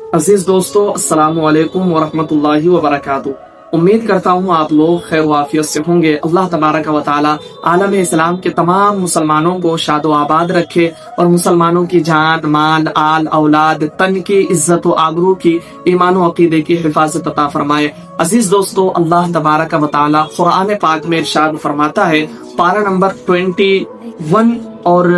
अजीज दोस्तों, अस्सलामु अलैकुम वरहमतुल्लाहि वबरकातुहू। उम्मीद करता हूँ आप लोग खैर वाफियत से होंगे। अल्लाह तबारक व तआला आलम इस्लाम के तमाम मुसलमानों को शादो आबाद रखे और मुसलमानों की जान, माल, आल, औलाद, तन की इज्जत व आबरू की, ईमान व अकीदे की हिफाजत अता फरमाए। अजीज दोस्तों, अल्लाह तबारक व तआला कुरान पाक में इरशाद फरमाता है, पारा नंबर 21 और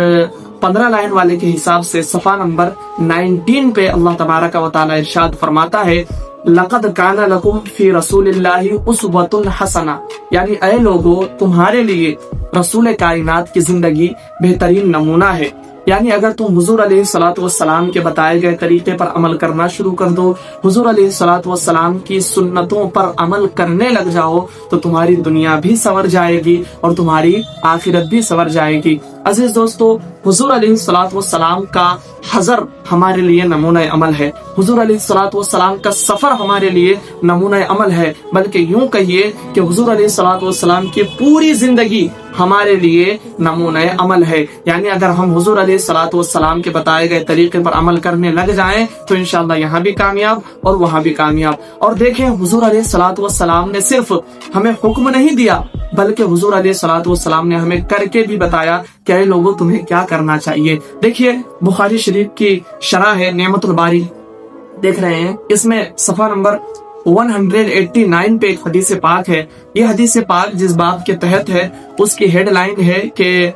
15 लाइन वाले के हिसाब से सफा नंबर 19 पे अल्लाह तबारक व तआला इरशाद फरमाता है, लक़द काना लकुम फी रसूलिल्लाहि उस्वतुन हसना, यानी ऐ लोगो तुम्हारे लिए रसूल कायनात की जिंदगी बेहतरीन नमूना है। यानी अगर तुम हुजूर अलैहिस्सलातु वस्सलाम के बताए गए तरीके पर अमल करना शुरू कर दो, हुजूर अलैहिस्सलातु वस्सलाम की सुन्नतों पर अमल करने लग जाओ, तो तुम्हारी दुनिया भी संवर जाएगी और तुम्हारी आखिरत भी संवर जाएगी। अजीज दोस्तों, हुजूर अलैहिस्सलातु वस्सलाम का हज़र हमारे लिए नमूना अमल है, हुजूर अलैहिस्सलातु वस्सलाम का सफर हमारे लिए नमूना अमल है, बल्कि यूं कहिए कि हुजूर अलैहिस्सलातु वस्सलाम की पूरी जिंदगी हमारे लिए नमूना अमल है। यानी अगर हम हुजूर अलैहिस्सलातु वस्सलाम के बताए गए तरीके पर अमल करने लग जाएं तो इंशाअल्लाह यहाँ भी कामयाब और वहाँ भी कामयाब। और देखें, हुजूर अलैहिस्सलातु वस्सलाम ने सिर्फ हमें हुक्म नहीं दिया, बल्कि हुजूर अलैहिस्सलातु वस्सलाम ने हमें करके भी बताया कि ऐ लोगों तुम्हें क्या करना चाहिए। देखिए, बुखारी शरीफ की शरह है नेमतुल बारी, देख रहे हैं, इसमें सफा नंबर 189 पे एक हदीस पाक है। ये हदीस पाक जिस बाब के तहत है उसकी हेडलाइन है कि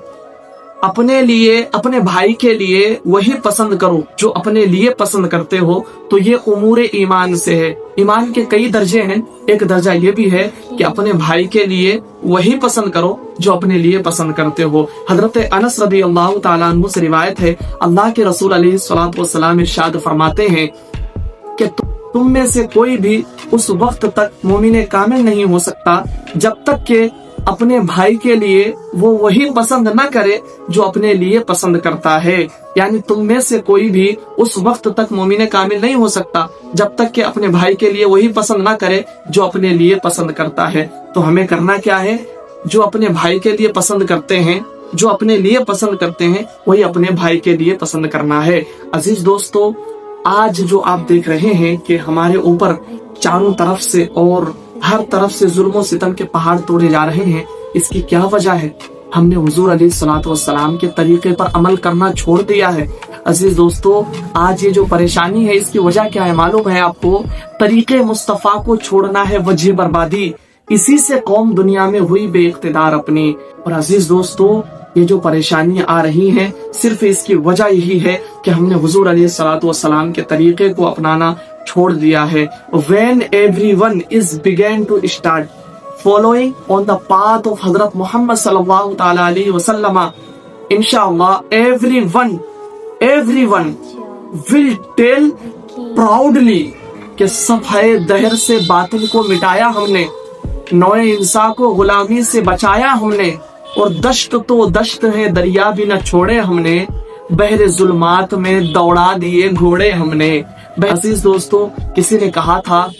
अपने लिए, अपने भाई के लिए वही पसंद करो जो अपने लिए पसंद करते हो, तो ये उमूरे ईमान से है। ईमान के कई दर्जे हैं, एक दर्जा ये भी है कि अपने भाई के लिए वही पसंद करो जो अपने लिए पसंद करते हो। हजरत अनस रदी अल्लाह तआला अन्हु से रिवायत है, अल्लाह के रसूल अलैहिस्सलातु वस्सलाम इरशाद फरमाते हैं कि तुम में से कोई भी उस वक्त तक मोमिन कामिल नहीं हो सकता जब तक कि अपने भाई के लिए वो वही पसंद न करे जो अपने लिए पसंद करता है। यानी तुम में से कोई भी उस वक्त तक मोमिन कामिल नहीं हो सकता जब तक कि अपने भाई के लिए वही पसंद न करे जो अपने लिए पसंद करता है। तो हमें करना क्या है? जो अपने भाई के लिए पसंद करते हैं, जो अपने लिए पसंद करते हैं, वही अपने भाई के लिए पसंद करना है। अजीज दोस्तों, आज जो आप देख रहे हैं कि हमारे ऊपर चारों तरफ से और हर तरफ से जुल्म सितम के पहाड़ तोड़े जा रहे हैं, इसकी क्या वजह है? हमने हुजूर अलैहिस्सलातु वस्सलाम के तरीके पर अमल करना छोड़ दिया है। अजीज दोस्तों, आज ये जो परेशानी है इसकी वजह क्या है मालूम है आपको? तरीके मुस्तफा को छोड़ना है वजह बर्बादी, इसी से कौम दुनिया में हुई बेइख्तिदार अपनी। और अजीज दोस्तों, ये जो परेशानियां आ रही हैं सिर्फ इसकी वजह यही है कि हमने हुजूर अलैहिस्सलातु वस्सलाम के तरीके को अपनाना छोड़ दिया है। When everyone is began to start following on the path of Hazrat Muhammad sallallahu ta'ala alaihi wasallam, inshallah everyone will tell proudly कि सफाए दहर से बातिल को मिटाया हमने, नौए इंसान को गुलामी से बचाया हमने, और दश्त तो दश्त है दरिया भी न छोड़े हमने, बहरे जुल्मात में दौड़ा दिए घोड़े हमने। अजीज दोस्तों, किसी ने कहा था,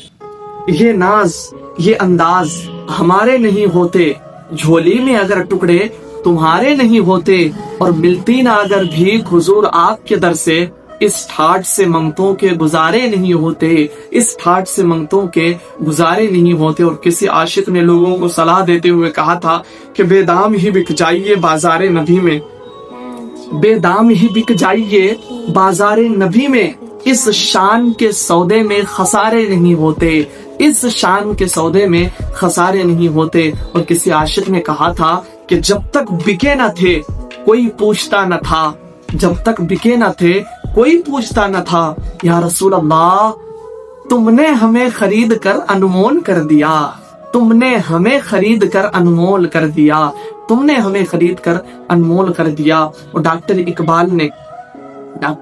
ये नाज ये अंदाज हमारे नहीं होते, झोली में अगर टुकड़े तुम्हारे नहीं होते, और मिलती ना अगर भीख हुजूर आपके दर से, इस ठाट से मंगतों के गुजारे नहीं होते, इस ठाट से मंगतों के गुजारे नहीं होते। और किसी आशिक ने लोगों को सलाह देते हुए कहा था कि बेदाम ही बिक जाइए बाजारे नबी में, बेदाम ही बिक जाइए बाजारे नबी में, इस शान के सौदे में खसारे नहीं होते, इस शान के सौदे में खसारे नहीं होते। और किसी आशिक ने कहा था कि जब तक बिके न थे कोई पूछता न था, जब तक बिके न थे कोई पूछता न था, या रसूल अल्लाह तुमने हमें खरीद कर अनमोल कर दिया, तुमने हमें खरीद कर अनमोल कर दिया, तुमने हमें खरीद कर अनमोल कर दिया। और डॉक्टर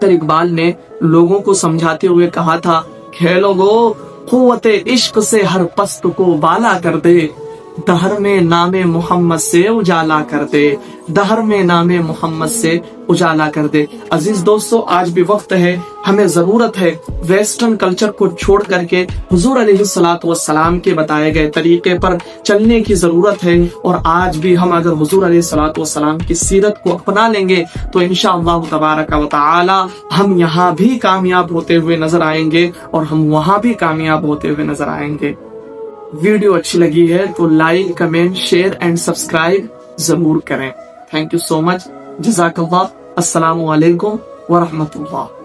इकबाल ने लोगों को समझाते हुए कहा था, खेलोगो कुव्वते इश्क से हर पस्त को बाला कर दे, दहर में नामे मोहम्मद से उजाला कर दे, دہر میں نام محمد سے اجالا کر دے۔ عزیز دوستو، آج بھی وقت ہے، ہمیں ضرورت ہے ویسٹرن کلچر کو چھوڑ کر کے حضور علیہ الصلوۃ والسلام کے بتائے گئے طریقے پر چلنے کی ضرورت ہے۔ اور آج بھی ہم اگر حضور علیہ الصلوۃ والسلام کی سیرت کو اپنا لیں گے تو انشاءاللہ تبارک و تعالی ہم یہاں بھی کامیاب ہوتے ہوئے نظر آئیں گے اور ہم وہاں بھی کامیاب ہوتے ہوئے نظر آئیں گے۔ ویڈیو اچھی لگی ہے تو like, comment, share and subscribe ضرور کریں۔ تھینک یو سو مچ، جزاک اللہ، السلام علیکم ورحمۃ اللہ۔